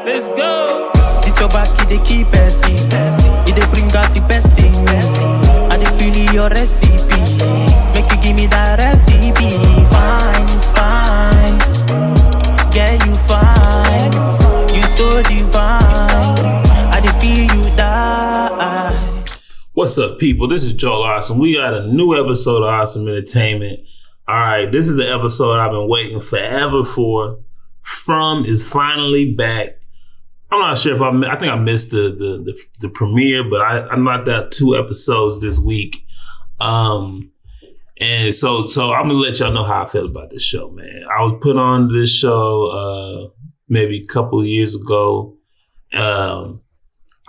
Let's go. It's your back, it dey keep passing. It dey bring out the best thing. I dey feel your recipe. Make you give me that recipe. Fine, fine. Yeah, you fine. You so divine. I dey feel you die. What's up, people? This is Joel Awesome. We got a new episode of Awesome Entertainment. All right, this is the episode I've been waiting forever for. From is finally back. I'm not sure if I think I missed the premiere, but I knocked out 2 episodes this week. And so I'm gonna let y'all know how I feel about this show, man. I was put on this show maybe a couple of years ago. I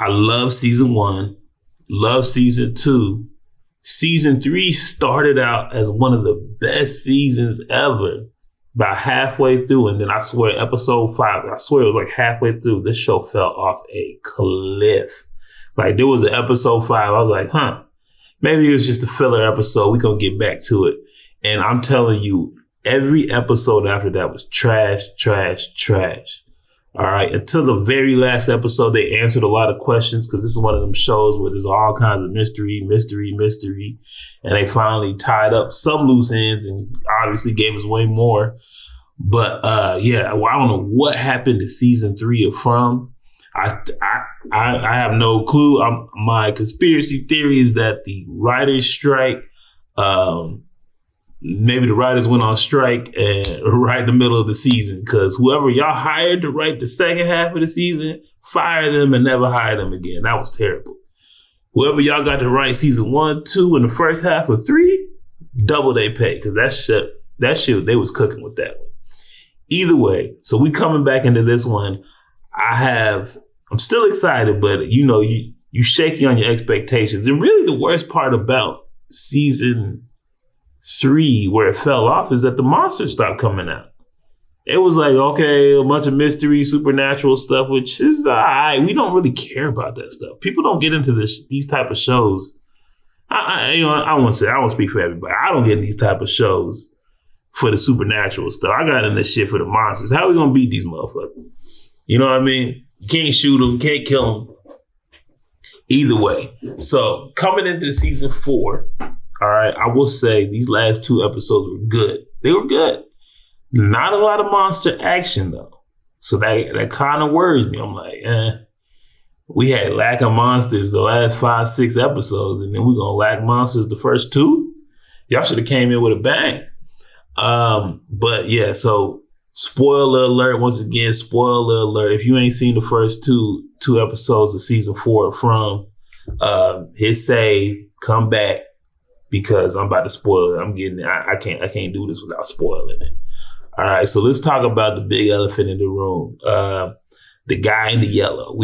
love season 1, love season 2. Season 3 started out as one of the best seasons ever. About halfway through, and then I swear episode 5, I swear it was like halfway through, this show fell off a cliff. Like there was an episode 5, I was like, maybe it was just a filler episode. We're going to get back to it. And I'm telling you, every episode after that was trash, trash, trash. All right. Until the very last episode, they answered a lot of questions because this is one of them shows where there's all kinds of mystery. And they finally tied up some loose ends and obviously gave us way more. But I don't know what happened to season 3 of From. I have no clue. My conspiracy theory is that the writers' strike, maybe the writers went on strike right in the middle of the season, because whoever y'all hired to write the second half of the season, fire them and never hire them again. That was terrible. Whoever y'all got to write season 1, 2, and the first half of 3, double they pay, because that shit they was cooking with that one. Either way, so we coming back into this one. I'm still excited, but you shaky on your expectations. And really the worst part about season 3, where it fell off, is that the monsters stopped coming out. It was like, okay, a bunch of mystery, supernatural stuff, which is all right. We don't really care about that stuff. People don't get into these type of shows. I won't speak for everybody. I don't get in these type of shows for the supernatural stuff. I got in this shit for the monsters. How are we gonna beat these motherfuckers? You know what I mean? You can't shoot them, can't kill them. Either way. So coming into season 4, all right, I will say these last 2 episodes were good. They were good. Not a lot of monster action though. So that kind of worries me. I'm like, we had lack of monsters the last 5, 6 episodes, and then we're gonna lack monsters the first 2. Y'all should have came in with a bang. But yeah, so spoiler alert, once again, spoiler alert. If you ain't seen the first two episodes of season 4 From, hit save, come back, because I'm about to spoil it. I can't do this without spoiling it. All right, so let's talk about the big elephant in the room. The guy in the yellow.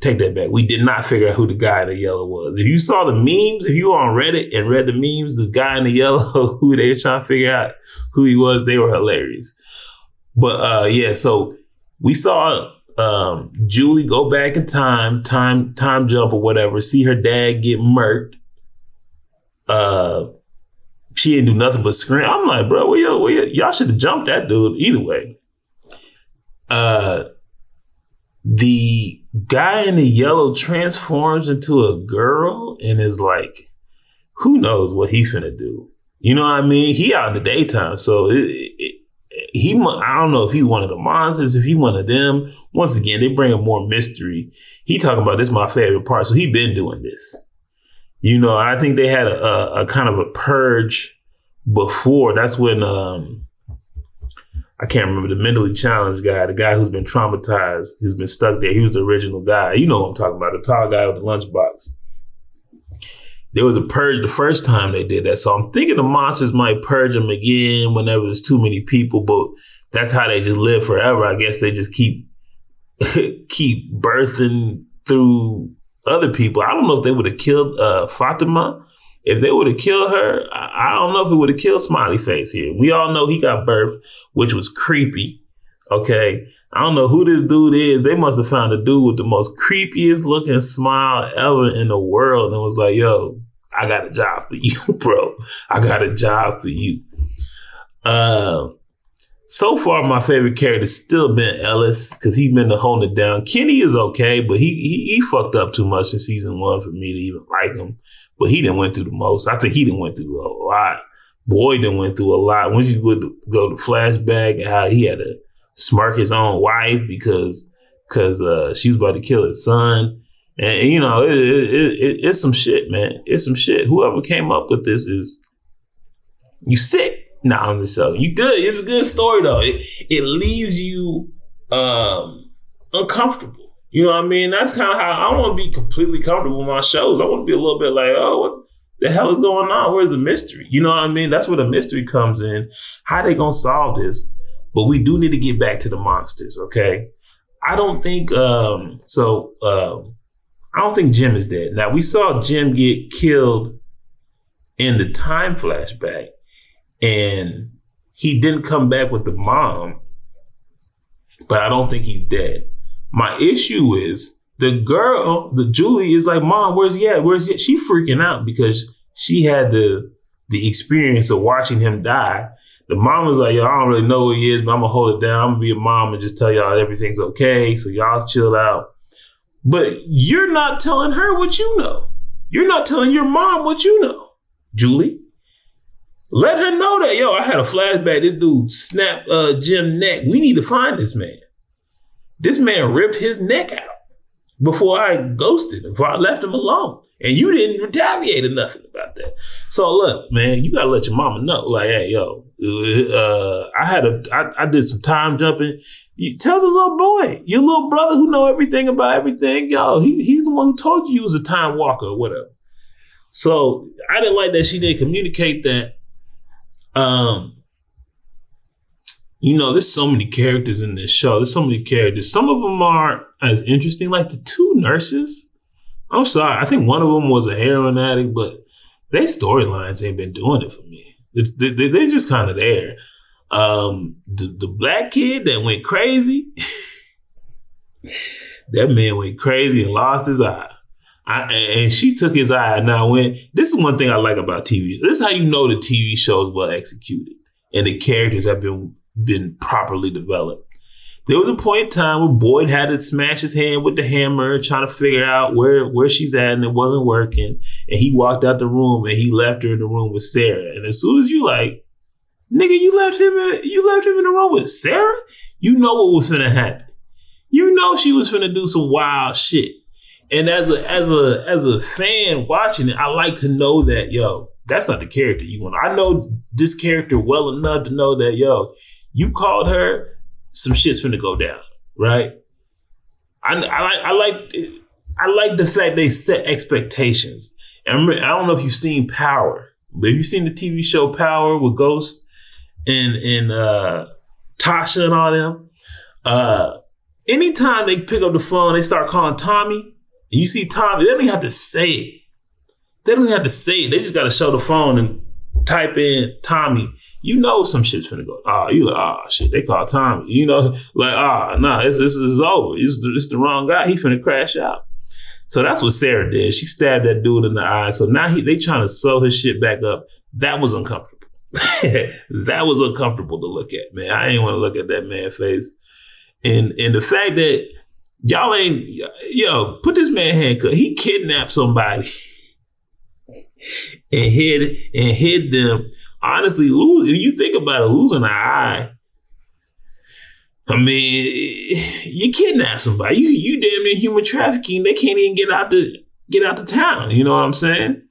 Take that back. We did not figure out who the guy in the yellow was. If you saw the memes, if you were on Reddit and read the memes, this guy in the yellow, who they were trying to figure out who he was, they were hilarious. But so we saw Julie go back in time jump or whatever, see her dad get murked. She didn't do nothing but scream. I'm like, bro, y'all should have jumped that dude. Either way. The guy in the yellow transforms into a girl and is like, who knows what he finna do? You know what I mean? He out in the daytime, so I don't know if he's one of the monsters, if he one of them. Once again, they bring in more mystery. He talking about this is my favorite part, so he been doing this. You know, I think they had a kind of a purge before. That's when I can't remember, the mentally challenged guy, the guy who's been traumatized, who's been stuck there. He was the original guy. You know what I'm talking about, the tall guy with the lunchbox. There was a purge the first time they did that. So I'm thinking the monsters might purge them again whenever there's too many people, but that's how they just live forever. I guess they just keep birthing through other people. I don't know if they would have killed Fatima. If they would have killed her, I don't know if it would have killed Smiley Face here. We all know he got birthed, which was creepy. Okay. I don't know who this dude is. They must have found a dude with the most creepiest looking smile ever in the world and was like, yo, I got a job for you, bro. I got a job for you. So far, my favorite character's still been Ellis because he's been holding it down. Kenny is okay, but he fucked up too much in season 1 for me to even like him. But he didn't went through the most. I think he didn't went through a lot. Boyd didn't went through a lot. When you would go to flashback and how he had to smirk his own wife because she was about to kill his son. And you know, it's some shit, man. It's some shit. Whoever came up with this is you sick. Nah, I'm just saying. You good. It's a good story though. It leaves you uncomfortable. You know what I mean? That's kind of how I don't want to be completely comfortable with my shows. I want to be a little bit like, oh, what the hell is going on? Where's the mystery? You know what I mean? That's where the mystery comes in. How they gonna solve this? But we do need to get back to the monsters, okay? I don't think I don't think Jim is dead. Now we saw Jim get killed in the time flashback, and he didn't come back with the mom, but I don't think he's dead. My issue is the girl, the Julie, is like, Mom, where's he at? Where's he at? She freaking out because she had the experience of watching him die. The mom was like, yo, I don't really know who he is, but I'm going to hold it down. I'm going to be a mom and just tell y'all everything's okay. So y'all chill out. But you're not telling her what you know. You're not telling your mom what you know, Julie. Let her know that, yo, I had a flashback. This dude snapped Jim's neck. We need to find this man. This man ripped his neck out before I ghosted him, before I left him alone. And you didn't retaliate or nothing about that. So look, man, you gotta let your mama know. Like, hey, yo, I did some time jumping. You tell the little boy, your little brother who know everything about everything, yo, he's the one who told you was a time walker or whatever. So I didn't like that she didn't communicate that. You know, there's so many characters in this show. There's so many characters. Some of them aren't as interesting, like the 2 nurses. I'm sorry. I think one of them was a heroin addict, but their storylines ain't been doing it for me. They're just kind of there. The black kid that went crazy, that man went crazy and lost his eye. And she took his eye. Now, this is one thing I like about TV. This is how you know the TV show is well executed and the characters have been properly developed. There was a point in time where Boyd had to smash his hand with the hammer, trying to figure out where she's at, and it wasn't working. And he walked out the room, and he left her in the room with Sarah. And as soon as you like, nigga, you left him in the room with Sarah, you know what was finna happen. You know she was finna do some wild shit. And as a fan watching it, I like to know that, yo, that's not the character you want. I know this character well enough to know that, yo, you called her, some shit's finna go down, right? I like the fact they set expectations. And I don't know if you've seen Power, but have you seen the TV show Power with Ghost and Tasha and all them? Anytime they pick up the phone, they start calling Tommy, and you see Tommy, they don't even have to say it. They don't even have to say it. They just got to show the phone and type in Tommy. You know some shit's finna go. You like, shit, they call Tommy. You know, like, this is over. It's the wrong guy. He finna crash out. So that's what Sarah did. She stabbed that dude in the eye. So now they trying to sew his shit back up. That was uncomfortable. That was uncomfortable to look at, man. I ain't want to look at that man's face. And the fact that y'all ain't, put this man handcuffed. He kidnapped somebody and hid them. Honestly, if you think about it, losing an eye, I mean, you kidnap somebody. You damn near human trafficking. They can't even get out the town. You know what I'm saying?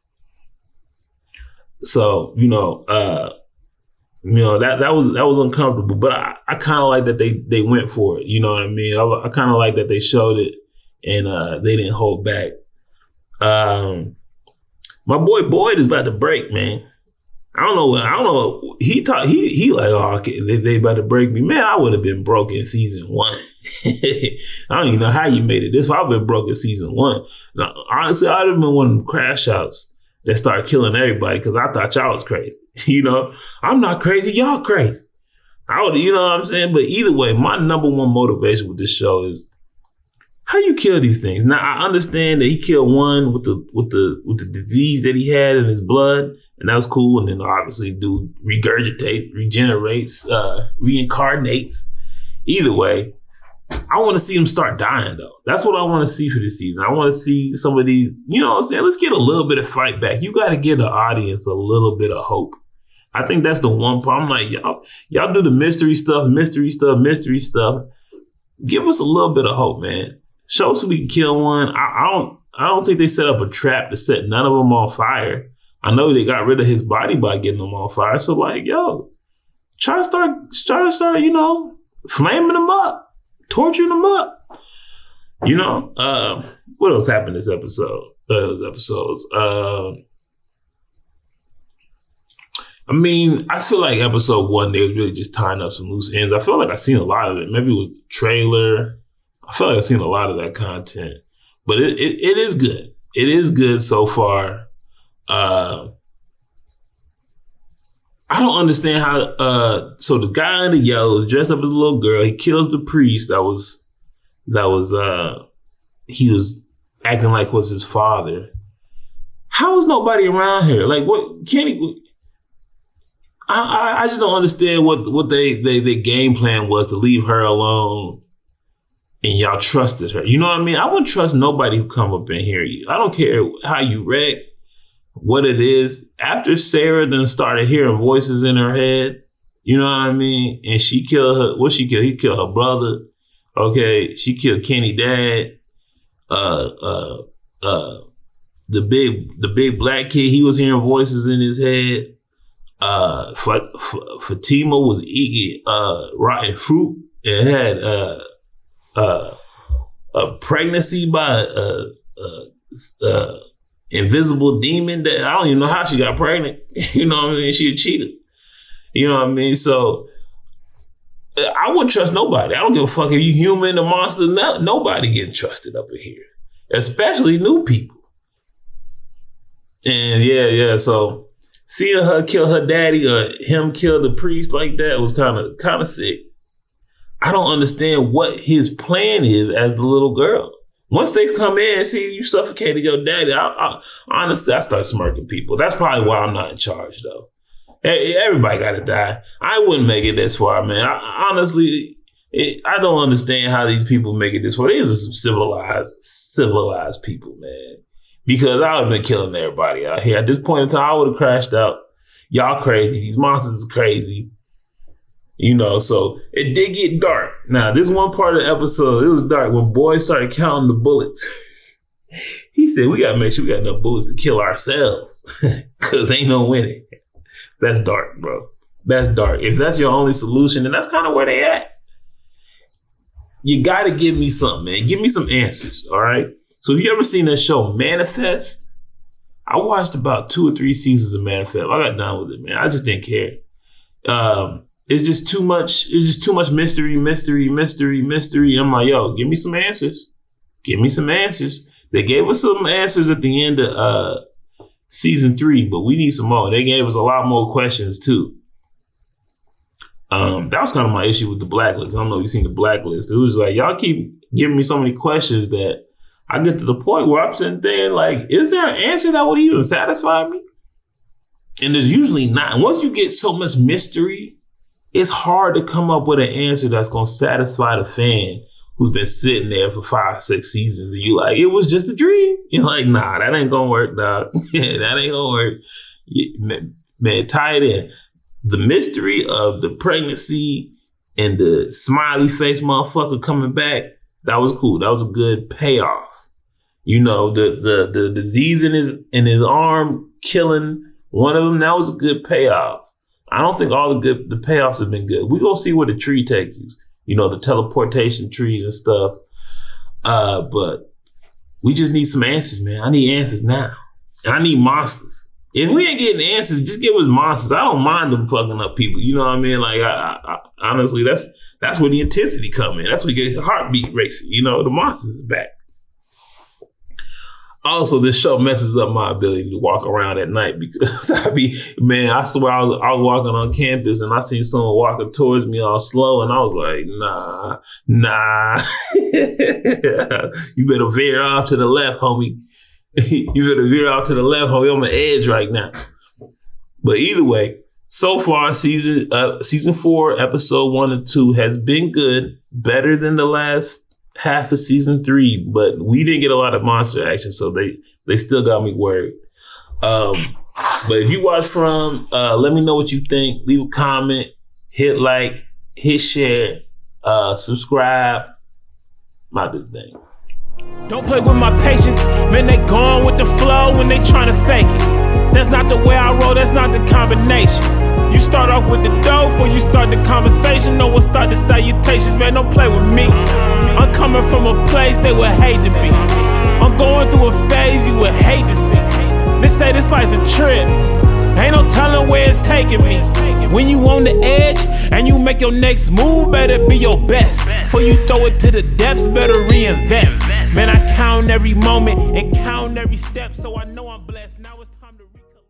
So, that was uncomfortable. But I kind of like that they went for it. You know what I mean? I kind of like that they showed it and they didn't hold back. My boy Boyd is about to break, man. I don't know. He like, okay, they about to break me. Man, I would have been broke in season 1. I don't even know how you made it this far. I've been broke in season 1. Now, honestly, I'd have been one of them crash outs that started killing everybody because I thought y'all was crazy. I'm not crazy. Y'all crazy. I would, you know what I'm saying? But either way, my number one motivation with this show is how you kill these things. Now, I understand that he killed one with the disease that he had in his blood. And that was cool. And then obviously dude regurgitates, regenerates, reincarnates. Either way, I want to see them start dying, though. That's what I want to see for this season. I want to see some of these, you know what I'm saying? Let's get a little bit of fight back. You got to give the audience a little bit of hope. I think that's the one problem. Like, y'all do the mystery stuff. Give us a little bit of hope, man. Show us so we can kill one. I don't think they set up a trap to set none of them on fire. I know they got rid of his body by getting them on fire. So, like, yo, try to start, you know, flaming them up. Torturing them up. You know, what else happened this episode? Those episodes. I mean, I feel like episode 1, they was really just tying up some loose ends. I feel like I've seen a lot of it. Maybe it was the trailer. I feel like I've seen a lot of that content. But it is good. It is good so far. I don't understand how. So the guy in the yellow, dressed up as a little girl, he kills the priest. He was acting like was his father. How is nobody around here? Like, what? Can't he? I just don't understand what they game plan was to leave her alone, and y'all trusted her. You know what I mean? I wouldn't trust nobody who come up in here. I don't care how you wreck. What it is, after Sarah then started hearing voices in her head, you know what I mean? And she killed her, what she killed? He killed her brother. Okay. She killed Kenny dad. The big black kid, he was hearing voices in his head. Fatima was eating rotten fruit and had a pregnancy by invisible demon that I don't even know how she got pregnant. You know what I mean? She a cheater. You know what I mean? So I wouldn't trust nobody. I don't give a fuck if you human or monster. Nobody getting trusted up in here, especially new people. And yeah. So seeing her kill her daddy or him kill the priest like that was kind of sick. I don't understand what his plan is as the little girl. Once they come in and see you suffocated your daddy, honestly, I start smirking people. That's probably why I'm not in charge, though. Everybody got to die. I wouldn't make it this far, man. Honestly, I don't understand how these people make it this far. These are some civilized people, man. Because I would have been killing everybody out here. At this point in time, I would have crashed out. Y'all crazy. These monsters is crazy. You know, so it did get dark. Now, this one part of the episode, it was dark when boys started counting the bullets. He said, we got to make sure we got enough bullets to kill ourselves because ain't no winning. That's dark, bro. That's dark. If that's your only solution, then that's kind of where they at. You got to give me something, man. Give me some answers, all right? So have you ever seen that show Manifest? I watched about 2 or 3 seasons of Manifest. I got done with it, man. I just didn't care. It's just too much. It's just too much mystery. I'm like, yo, give me some answers. Give me some answers. They gave us some answers at the end of season 3, but we need some more. They gave us a lot more questions too. That was kind of my issue with the Blacklist. I don't know if you've seen the Blacklist. It was like, y'all keep giving me so many questions that I get to the point where I'm sitting there like, is there an answer that would even satisfy me? And there's usually not. Once you get so much mystery, it's hard to come up with an answer that's going to satisfy the fan who's been sitting there for 5, 6 seasons. And you like, it was just a dream. You're like, nah, that ain't going to work, dog. That ain't going to work. Man, tie it in. The mystery of the pregnancy and the smiley face motherfucker coming back, that was cool. That was a good payoff. You know, the disease in his arm killing one of them, that was a good payoff. I don't think all the payoffs have been good. We're going to see where the tree takes you. You know, the teleportation trees and stuff. But we just need some answers, man. I need answers now. And I need monsters. If we ain't getting answers, just give us monsters. I don't mind them fucking up people. You know what I mean? Like, I honestly, that's where the intensity come in. That's where you get his heartbeat racing. You know, the monsters is back. Also, this show messes up my ability to walk around at night because I swear I was walking on campus and I seen someone walking towards me all slow and I was like, nah. You better veer off to the left, homie. You better veer off to the left, homie. I'm on the edge right now. But either way, so far, season 4, episode 1 and 2 has been good, better than the last half of season 3. But we didn't get a lot of monster action, so they still got me worried. But if you watch from, let me know what you think. Leave a comment, hit like, hit share, subscribe. My big thing. Don't play with my patience, man, they gone with the flow when they tryna fake it. That's not the way I roll, that's not the combination. You start off with the dough before you start the conversation. No one start the salutations, man, don't play with me. I'm coming from a place they would hate to be. I'm going through a phase you would hate to see. They say this life's a trip, ain't no telling where it's taking me. When you on the edge and you make your next move, better be your best. Before you throw it to the depths, better reinvest. Man, I count every moment and count every step, so I know I'm blessed. Now